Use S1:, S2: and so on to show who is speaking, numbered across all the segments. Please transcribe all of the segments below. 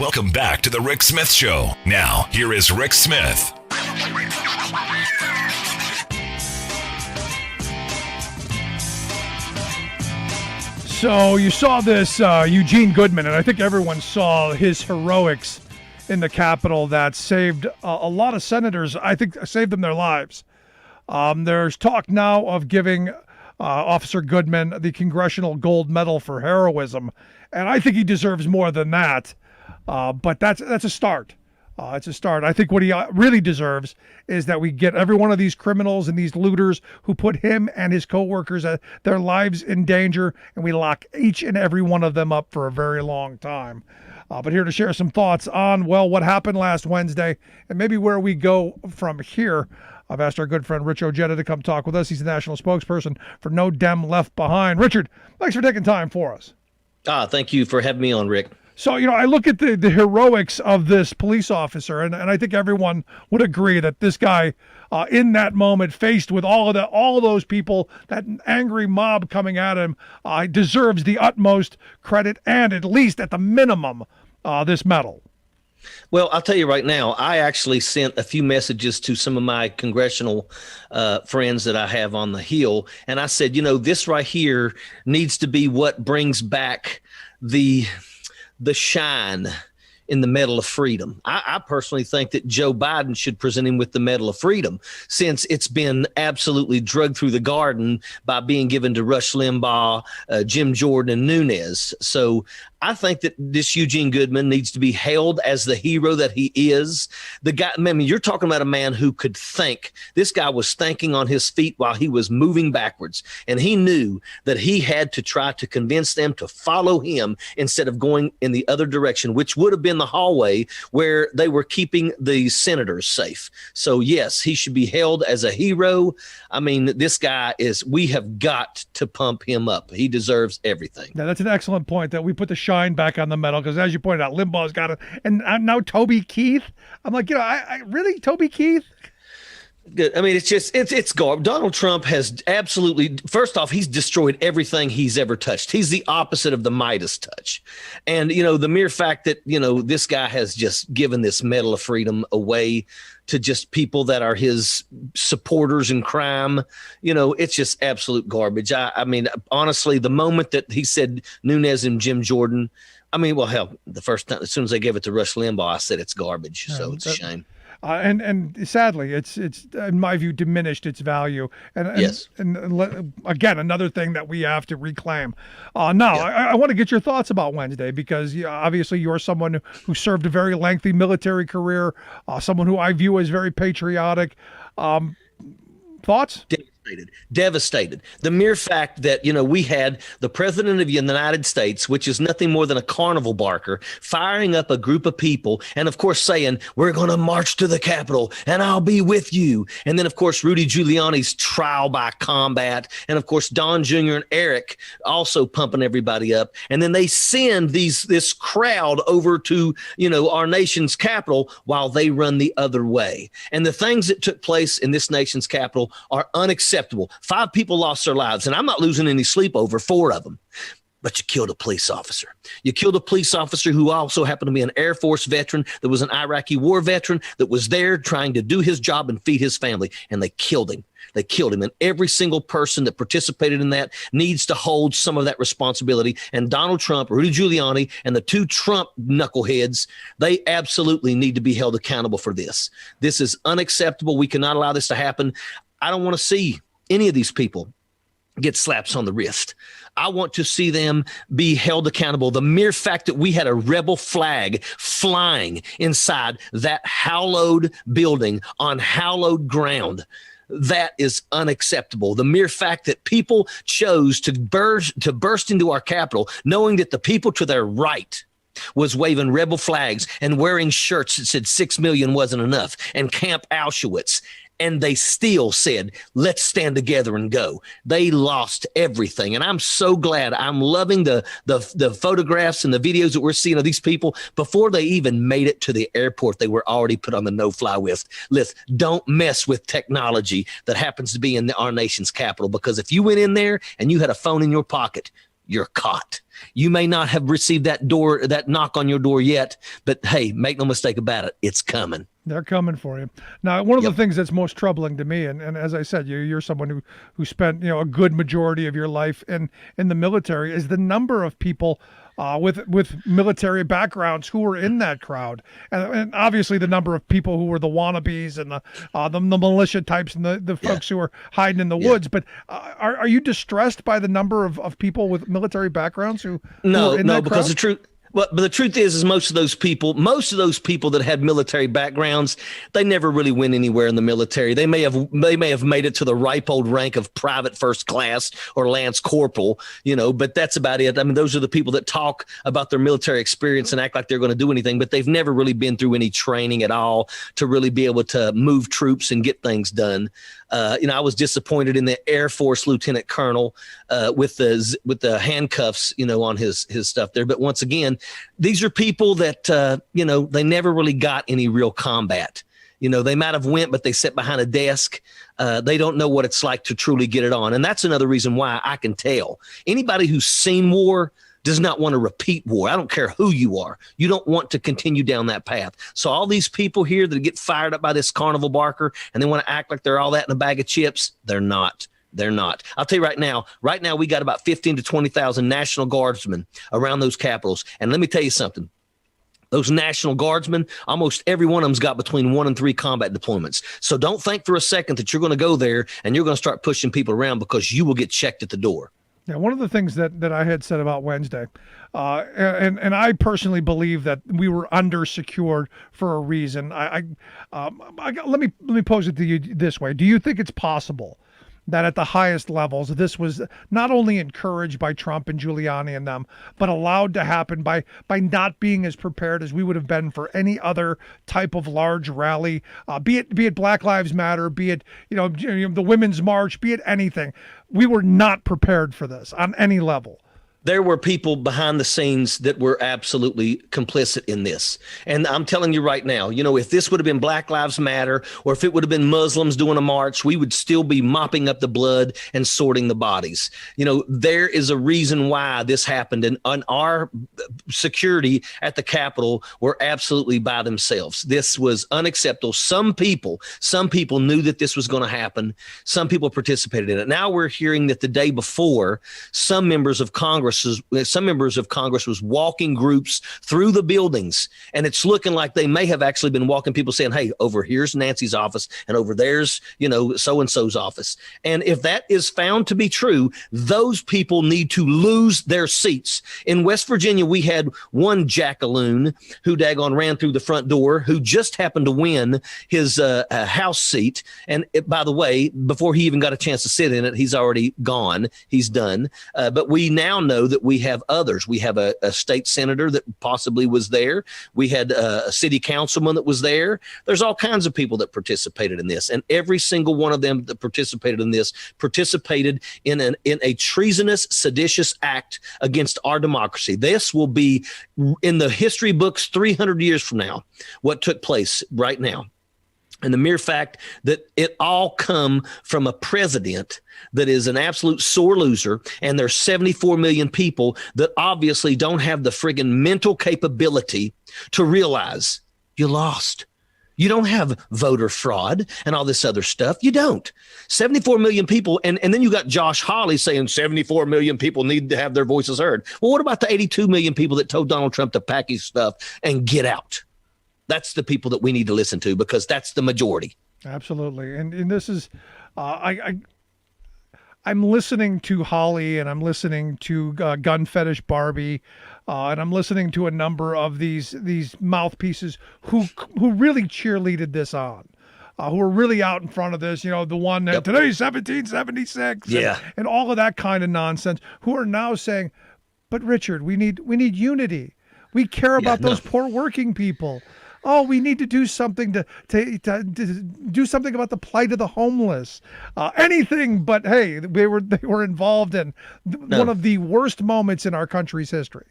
S1: Welcome back to the Rick Smith Show. Now, here is Rick Smith.
S2: So you saw this Eugene Goodman, and I think everyone saw his heroics in the Capitol that saved a lot of senators. I think saved them their lives. There's talk now of giving Officer Goodman the Congressional Gold Medal for heroism, and I think he deserves more than that. But that's a start. It's a start. I think what he really deserves is that we get every one of these criminals and these looters who put him and his coworkers, their lives in danger, and we lock each and every one of them up for a very long time. But here to share some thoughts on, well, what happened last Wednesday and maybe where we go from here, I've asked our good friend Rich Ojeda to come talk with us. He's the national spokesperson for No Dem Left Behind. Richard, thanks for taking time for us.
S3: Thank you for having me on, Rick.
S2: So, I look at the heroics of this police officer, and I think everyone would agree that this guy, in that moment, faced with all of those people, that angry mob coming at him, deserves the utmost credit and, at least at the minimum, this medal.
S3: Well, I'll tell you right now, I actually sent a few messages to some of my congressional friends that I have on the Hill, and I said, this right here needs to be what brings back the shine in the Medal of Freedom. I personally think that Joe Biden should present him with the Medal of Freedom, since it's been absolutely drugged through the garden by being given to Rush Limbaugh, Jim Jordan, and Nunes. So I think that this Eugene Goodman needs to be hailed as the hero that he is. The guy, you're talking about a man who could think. This guy was thinking on his feet while he was moving backwards, and he knew that he had to try to convince them to follow him instead of going in the other direction, which would have been the hallway where they were keeping the senators safe. So yes, he should be hailed as a hero. This guy we have got to pump him up. He deserves everything.
S2: Yeah, that's an excellent point, that we put the shine back on the medal, because as you pointed out, Limbaugh's got it, and now Toby Keith. I'm like, I really, Toby Keith?
S3: Good. It's garbage. Donald Trump has absolutely, first off, he's destroyed everything he's ever touched. He's the opposite of the Midas touch. And, the mere fact that, this guy has just given this Medal of Freedom away to just people that are his supporters in crime, it's just absolute garbage. Honestly, the moment that he said Nunes and Jim Jordan, the first time, as soon as they gave it to Rush Limbaugh, I said it's garbage. So it's a shame.
S2: And sadly, it's in my view diminished its value. And
S3: yes.
S2: And again, another thing that we have to reclaim. Now, yeah. I want to get your thoughts about Wednesday, because obviously you're someone who served a very lengthy military career, someone who I view as very patriotic. Thoughts?
S3: Devastated. The mere fact that, we had the president of the United States, which is nothing more than a carnival barker, firing up a group of people and, of course, saying, we're going to march to the Capitol and I'll be with you. And then, of course, Rudy Giuliani's trial by combat. And, of course, Don Jr. and Eric also pumping everybody up. And then they send this crowd over to, our nation's capital while they run the other way. And the things that took place in this nation's capital are unacceptable. 5 people lost their lives, and I'm not losing any sleep over 4 of them. But you killed a police officer. You killed a police officer who also happened to be an Air Force veteran, that was an Iraqi war veteran, that was there trying to do his job and feed his family, and they killed him. They killed him. And every single person that participated in that needs to hold some of that responsibility. And Donald Trump, Rudy Giuliani, and the 2 Trump knuckleheads, they absolutely need to be held accountable for this. This is unacceptable. We cannot allow this to happen. I don't want to see any of these people get slaps on the wrist. I want to see them be held accountable. The mere fact that we had a rebel flag flying inside that hallowed building on hallowed ground, that is unacceptable. The mere fact that people chose to burst into our Capitol, knowing that the people to their right was waving rebel flags and wearing shirts that said 6 million wasn't enough and Camp Auschwitz. And they still said, let's stand together and go. They lost everything. And I'm so glad. I'm loving the photographs and the videos that we're seeing of these people. Before they even made it to the airport, they were already put on the no-fly list. Don't mess with technology that happens to be in our nation's capital, because if you went in there and you had a phone in your pocket, you're caught. You may not have received that knock on your door yet, but hey, make no mistake about it, it's coming.
S2: They're coming for you. Now, one of the things that's most troubling to me, and as I said, you're someone who spent a good majority of your life in the military, is the number of people with military backgrounds who were in that crowd, and obviously the number of people who were the wannabes and the militia types and the folks who were hiding in the woods. But are you distressed by the number of people with military backgrounds who were in that
S3: because
S2: crowd?
S3: the truth. But the truth is most of those people that had military backgrounds, they never really went anywhere in the military. They may have made it to the ripe old rank of private first class or lance corporal, but that's about it. I mean, those are the people that talk about their military experience and act like they're going to do anything, but they've never really been through any training at all to really be able to move troops and get things done. I was disappointed in the Air Force Lieutenant Colonel with the handcuffs, on his stuff there. But once again, these are people that, they never really got any real combat. They might have went, but they sat behind a desk. They don't know what it's like to truly get it on. And that's another reason why I can tell anybody who's seen war does not want to repeat war. I don't care who you are. You don't want to continue down that path. So all these people here that get fired up by this carnival barker and they want to act like they're all that in a bag of chips, they're not. They're not. I'll tell you right now, we got about 15 to 20,000 National Guardsmen around those capitals. And let me tell you something. Those National Guardsmen, almost every one of them's got between 1 and 3 combat deployments. So don't think for a second that you're going to go there and you're going to start pushing people around, because you will get checked at the door.
S2: Yeah, one of the things that I had said about Wednesday, and I personally believe that we were undersecured for a reason. Let me pose it to you this way: do you think it's possible that at the highest levels, this was not only encouraged by Trump and Giuliani and them, but allowed to happen by not being as prepared as we would have been for any other type of large rally, be it Black Lives Matter, be it the Women's March, be it anything? We were not prepared for this on any level.
S3: There were people behind the scenes that were absolutely complicit in this. And I'm telling you right now, if this would have been Black Lives Matter, or if it would have been Muslims doing a march, we would still be mopping up the blood and sorting the bodies. There is a reason why this happened. And on our security at the Capitol were absolutely by themselves. This was unacceptable. Some people knew that this was going to happen. Some people participated in it. Now we're hearing that the day before, some members of Congress was walking groups through the buildings, and it's looking like they may have actually been walking people saying, hey, over here's Nancy's office and over there's, so-and-so's office. And if that is found to be true, those people need to lose their seats. In West Virginia, we had one jackaloon who daggone ran through the front door, who just happened to win his House seat. And by the way, before he even got a chance to sit in it, he's already gone. He's done. But we now know that we have others. We have a state senator that possibly was there. We had a city councilman that was there. There's all kinds of people that participated in this, and every single one of them that participated in this participated in a treasonous, seditious act against our democracy. This will be in the history books 300 years from now, what took place right now. And the mere fact that it all come from a president that is an absolute sore loser, and there's 74 million people that obviously don't have the friggin' mental capability to realize you lost. You don't have voter fraud and all this other stuff. You don't. 74 million people. And then you got Josh Hawley saying 74 million people need to have their voices heard. Well, what about the 82 million people that told Donald Trump to pack his stuff and get out? That's the people that we need to listen to, because that's the majority.
S2: Absolutely. And this is, I'm listening to Holly, and I'm listening to Gun Fetish Barbie, and I'm listening to a number of these mouthpieces who really cheerleaded this on. Who are really out in front of this, the one that today's 1776, and all of that kind of nonsense, who are now saying, but Richard, we need unity. We care about those poor working people. Oh, we need to do something to do something about the plight of the homeless. Anything but, hey, they were involved in one of the worst moments in our country's history.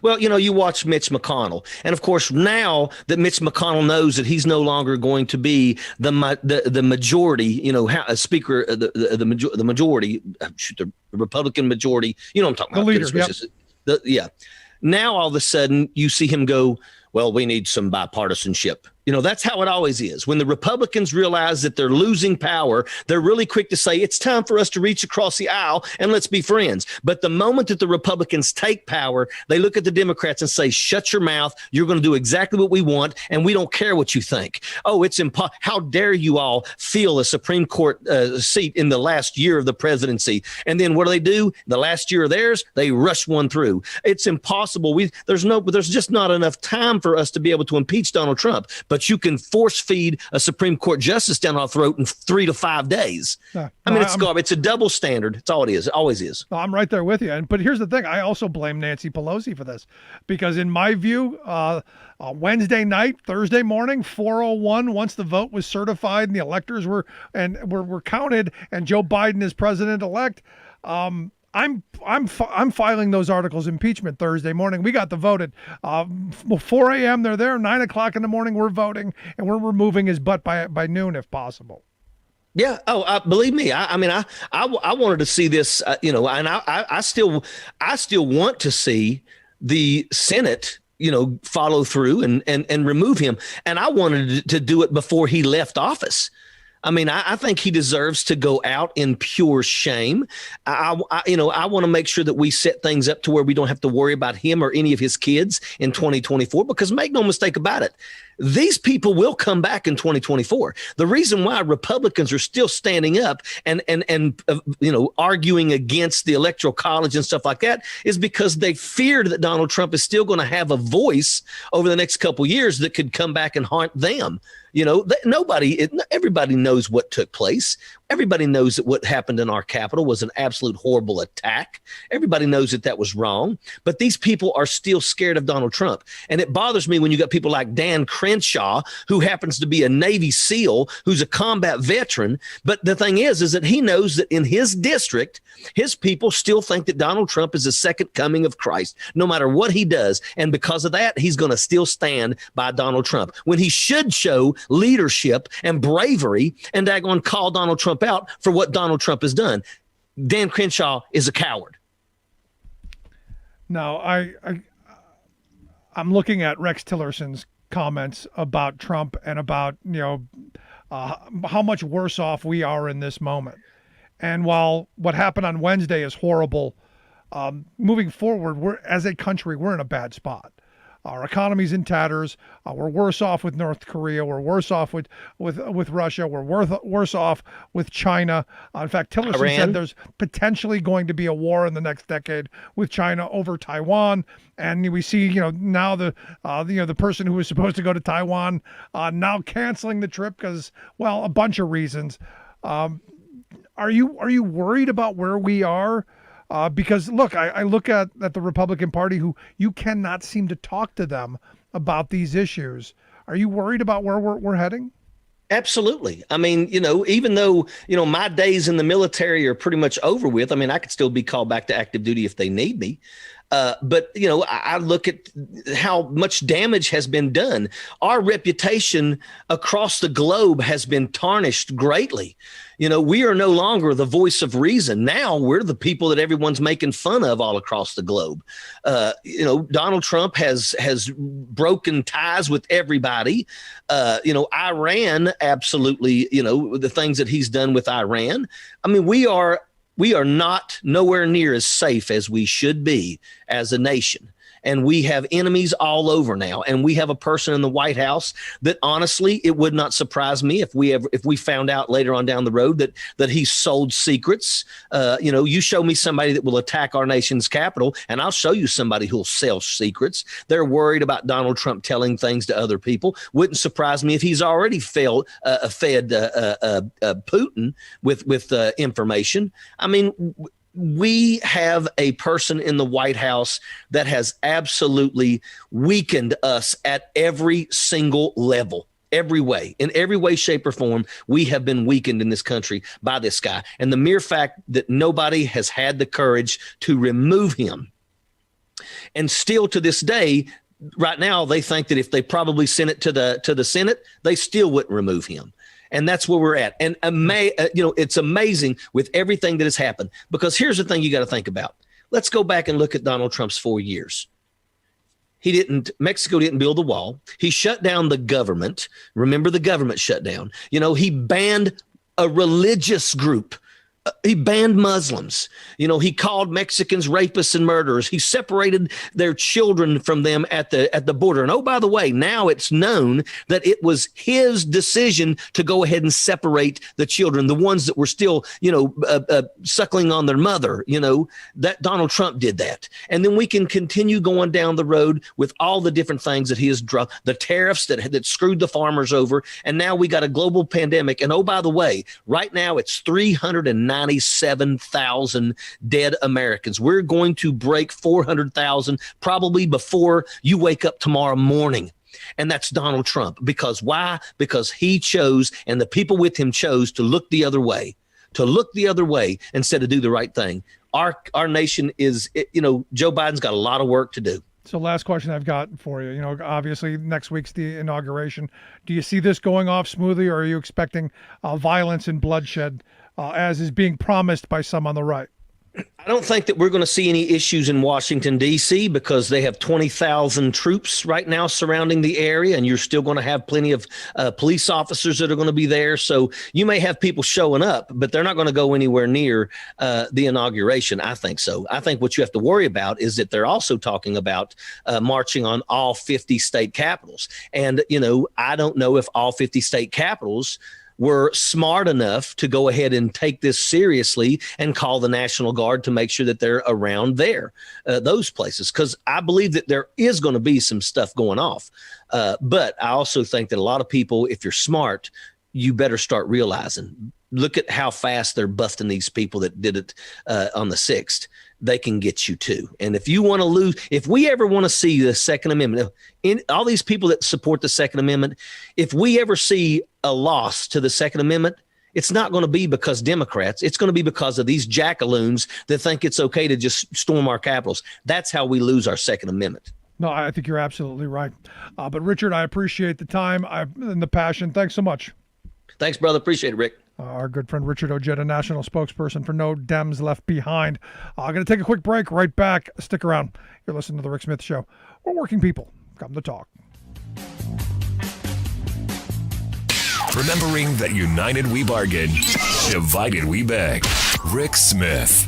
S3: Well, you watch Mitch McConnell, and of course, now that Mitch McConnell knows that he's no longer going to be the majority, speaker, the majority, the Republican majority, I'm talking about.
S2: The leader,
S3: yeah. Now all of a sudden you see him go, well, we need some bipartisanship. That's how it always is. When the Republicans realize that they're losing power, they're really quick to say, it's time for us to reach across the aisle and let's be friends. But the moment that the Republicans take power, they look at the Democrats and say, shut your mouth. You're going to do exactly what we want, and we don't care what you think. Oh, it's how dare you all feel a Supreme Court seat in the last year of the presidency? And then what do? The last year of theirs, they rush one through. It's impossible. There's just not enough time for us to be able to impeach Donald Trump. But you can force feed a Supreme Court justice down our throat in 3 to 5 days. It's garbage. It's a double standard. It's all it is. It always is.
S2: I'm right there with you. But here's the thing. I also blame Nancy Pelosi for this because in my view, Wednesday night, Thursday morning, 4:01, once the vote was certified and the electors were counted and Joe Biden is president-elect, I'm filing those articles of impeachment Thursday morning. We got the vote at 4 a.m. They're there. 9 o'clock in the morning, we're voting, and we're removing his butt by noon if possible.
S3: Yeah. Oh, believe me. I wanted to see this, and I still want to see the Senate, follow through and remove him. And I wanted to do it before he left office. I think he deserves to go out in pure shame. I want to make sure that we set things up to where we don't have to worry about him or any of his kids in 2024, because make no mistake about it, these people will come back in 2024. The reason why Republicans are still standing up and arguing against the Electoral College and stuff like that is because they feared that Donald Trump is still going to have a voice over the next couple of years that could come back and haunt them. Everybody knows what took place. Everybody knows that what happened in our Capitol was an absolute horrible attack. Everybody knows that was wrong. But these people are still scared of Donald Trump. And it bothers me when you got people like Dan Crenshaw, who happens to be a Navy SEAL, who's a combat veteran. But the thing is that he knows that in his district, his people still think that Donald Trump is the second coming of Christ, no matter what he does. And because of that, he's going to still stand by Donald Trump when he should show leadership and bravery and daggone call Donald Trump out for what Donald Trump has done. Dan Crenshaw is a coward.
S2: Now, I'm looking at Rex Tillerson's comments about Trump and about how much worse off we are in this moment. And while what happened on Wednesday is horrible, moving forward, as a country, we're in a bad spot. Our economy's in tatters. We're worse off with North Korea. We're worse off with Russia. We're worse off with China. In fact, Tillerson said there's potentially going to be a war in the next decade with China over Taiwan. And we see, now the person who was supposed to go to Taiwan now canceling the trip because, well, a bunch of reasons. Are you worried about where we are? Because look, I look at the Republican Party, who you cannot seem to talk to them about these issues. Are you worried about where we're heading?
S3: Absolutely. Even though, my days in the military are pretty much over with, I could still be called back to active duty if they need me. But I look at how much damage has been done. Our reputation across the globe has been tarnished greatly. We are no longer the voice of reason. Now we're the people that everyone's making fun of all across the globe. Donald Trump has broken ties with everybody. Iran, absolutely, the things that he's done with Iran. We are not nowhere near as safe as we should be as a nation. And we have enemies all over now. And we have a person in the White House that, honestly, it would not surprise me if we found out later on down the road that he sold secrets. You show me somebody that will attack our nation's capital, and I'll show you somebody who'll sell secrets. They're worried about Donald Trump telling things to other people. Wouldn't surprise me if he's already fed Putin with information. We have a person in the White House that has absolutely weakened us at every single level, every way, in every way, shape, or form. We have been weakened in this country by this guy. And the mere fact that nobody has had the courage to remove him And still to this day, right now, they think that if they probably sent it to the Senate, they still wouldn't remove him. And that's where we're at. And it's amazing with everything that has happened, because here's the thing you got to think about. Let's go back and look at Donald Trump's 4 years. Mexico didn't build the wall. He shut down the government. Remember, the government shut down. He banned a religious group. He banned Muslims. He called Mexicans rapists and murderers. He separated their children from them at the border. And oh, by the way, now it's known that it was his decision to go ahead and separate the children, the ones that were still, suckling on their mother. That Donald Trump did that. And then we can continue going down the road with all the different things that he has dropped, the tariffs that screwed the farmers over. And now we got a global pandemic. And oh, by the way, right now it's 397,000 dead Americans. We're going to break 400,000 probably before you wake up tomorrow morning. And that's Donald Trump. Because why? Because he chose, and the people with him chose, to look the other way, instead of do the right thing. Our nation is, Joe Biden's got a lot of work to do.
S2: So last question I've got for you, obviously next week's the inauguration. Do you see this going off smoothly, or are you expecting violence and bloodshed as is being promised by some on the right?
S3: I don't think that we're going to see any issues in Washington, D.C., because they have 20,000 troops right now surrounding the area, and you're still going to have plenty of police officers that are going to be there. So you may have people showing up, but they're not going to go anywhere near the inauguration. I think so. I think what you have to worry about is that they're also talking about marching on all 50 state capitals. And, I don't know if all 50 state capitals were smart enough to go ahead and take this seriously and call the National Guard to make sure that they're around those places. Because I believe that there is going to be some stuff going off. But I also think that a lot of people, if you're smart, you better start realizing, look at how fast they're busting these people that did it on the 6th. They can get you too. And if you want to lose, if we ever want to see the Second Amendment, in all these people that support the Second Amendment, if we ever see a loss to the Second Amendment, it's not going to be because Democrats. It's going to be because of these jackaloons that think it's okay to just storm our capitals. That's how we lose our Second Amendment.
S2: No, I think you're absolutely right. But Richard, I appreciate the time and the passion. Thanks so much.
S3: Thanks, brother. Appreciate it, Rick.
S2: Our good friend Richard Ojeda, national spokesperson for No Dems Left Behind. I'm going to take a quick break. Right back. Stick around. You're listening to The Rick Smith Show. We're working people. Come to talk.
S1: Remembering that united we bargain, divided we beg. Rick Smith.